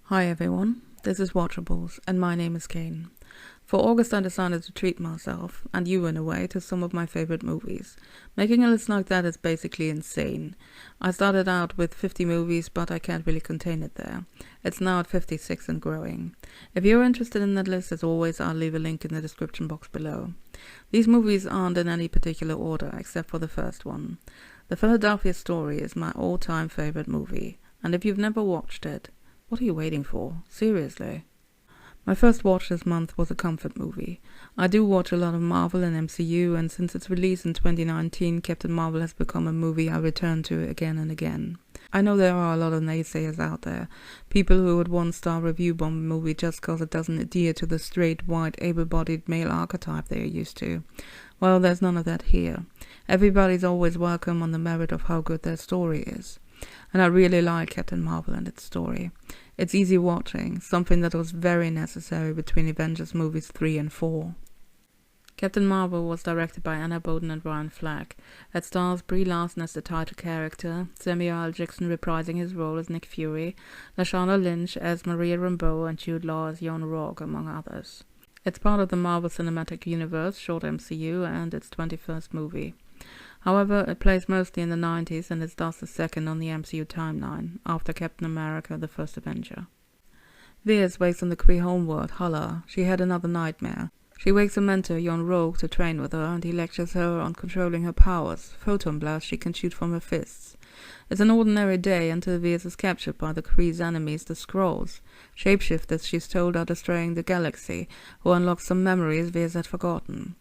Hi everyone, this is Watchables, and my name is Kane. For August I decided to treat myself, and you in a way, to some of my favorite movies. Making a list like that is basically insane. I started out with 50 movies, but I can't really contain it there. It's now at 56 and growing. If you're interested in that list, as always, I'll leave a link in the description box below. These movies aren't in any particular order, except for the first one. The Philadelphia Story is my all-time favorite movie, and if you've never watched it, what are you waiting for? Seriously. My first watch this month was a comfort movie. I do watch a lot of Marvel and MCU, and since its release in 2019, Captain Marvel has become a movie I return to again and again. I know there are a lot of naysayers out there, people who would one-star review bomb a movie just because it doesn't adhere to the straight, white, able-bodied male archetype they are used to. Well, there's none of that here. Everybody's always welcome on the merit of how good their story is. And I really like Captain Marvel and its story. It's easy watching, something that was very necessary between Avengers movies 3 and 4. Captain Marvel was directed by Anna Boden and Ryan Fleck. It stars Brie Larson as the title character, Samuel L. Jackson reprising his role as Nick Fury, Lashana Lynch as Maria Rambeau, and Jude Law as Young Rourke, among others. It's part of the Marvel Cinematic Universe, short MCU, and its 21st movie. However, it plays mostly in the 90s and is thus the second on the MCU timeline, after Captain America, the First Avenger. Veers wakes on the Kree homeworld, Hala. She had another nightmare. She wakes her mentor, Young Rourke, to train with her, and he lectures her on controlling her powers, photon blasts she can shoot from her fists. It's an ordinary day until Veers is captured by the Kree's enemies, the Skrulls. Shapeshifters, she's told, are destroying the galaxy, who unlock some memories Veers had forgotten.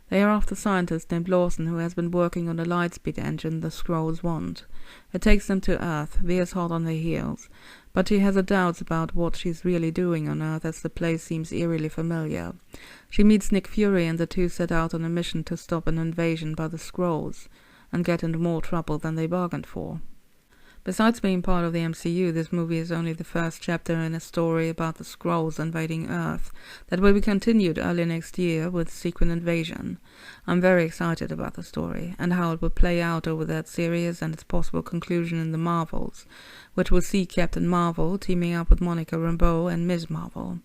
They are after a scientist named Lawson who has been working on the lightspeed engine the Skrulls want. It takes them to Earth, Veers hot on their heels, but she has her doubts about what she's really doing on Earth, as the place seems eerily familiar. She meets Nick Fury, and the two set out on a mission to stop an invasion by the Skrulls, and get into more trouble than they bargained for. Besides being part of the MCU, this movie is only the first chapter in a story about the Skrulls invading Earth that will be continued early next year with Secret Invasion. I'm very excited about the story and how it will play out over that series and its possible conclusion in the Marvels, which will see Captain Marvel teaming up with Monica Rambeau and Ms. Marvel.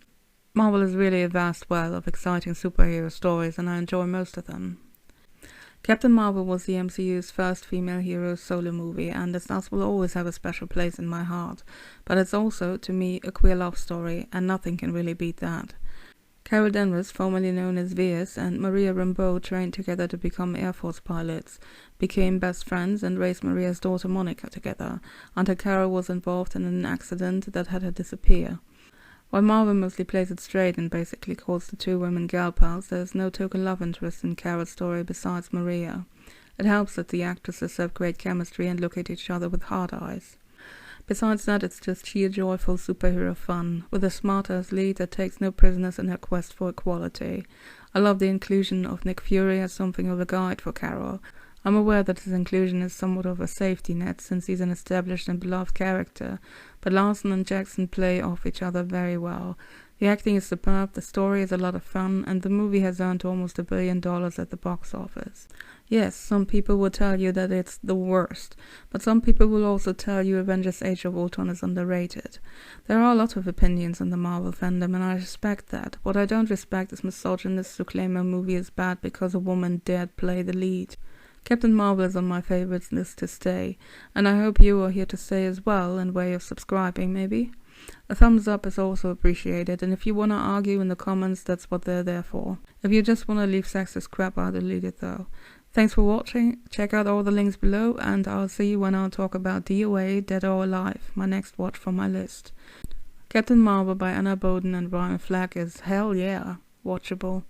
Marvel is really a vast well of exciting superhero stories, and I enjoy most of them. Captain Marvel was the MCU's first female hero solo movie, and it thus will always have a special place in my heart, but it's also, to me, a queer love story, and nothing can really beat that. Carol Danvers, formerly known as Veers, and Maria Rambeau trained together to become Air Force pilots, became best friends, and raised Maria's daughter Monica together, until Carol was involved in an accident that had her disappear. While Marvel mostly plays it straight and basically calls the two women gal pals, there is no token love interest in Carol's story besides Maria. It helps that the actresses have great chemistry and look at each other with hard eyes. Besides that, it's just sheer joyful superhero fun, with a smart-ass lead that takes no prisoners in her quest for equality. I love the inclusion of Nick Fury as something of a guide for Carol. I'm aware that his inclusion is somewhat of a safety net, since he's an established and beloved character, but Larson and Jackson play off each other very well. The acting is superb, the story is a lot of fun, and the movie has earned almost $1 billion at the box office. Yes, some people will tell you that it's the worst, but some people will also tell you Avengers Age of Ultron is underrated. There are a lot of opinions in the Marvel fandom, and I respect that. What I don't respect is misogynists who claim a movie is bad because a woman dared play the lead. Captain Marvel is on my favorites list to stay, and I hope you are here to stay as well, in way of subscribing maybe. A thumbs up is also appreciated, and if you wanna argue in the comments, that's what they're there for. If you just wanna leave sexist crap, I'll delete it though. Thanks for watching, check out all the links below, and I'll see you when I'll talk about DOA, Dead or Alive, my next watch from my list. Captain Marvel by Anna Boden and Ryan Fleck is hell yeah, watchable.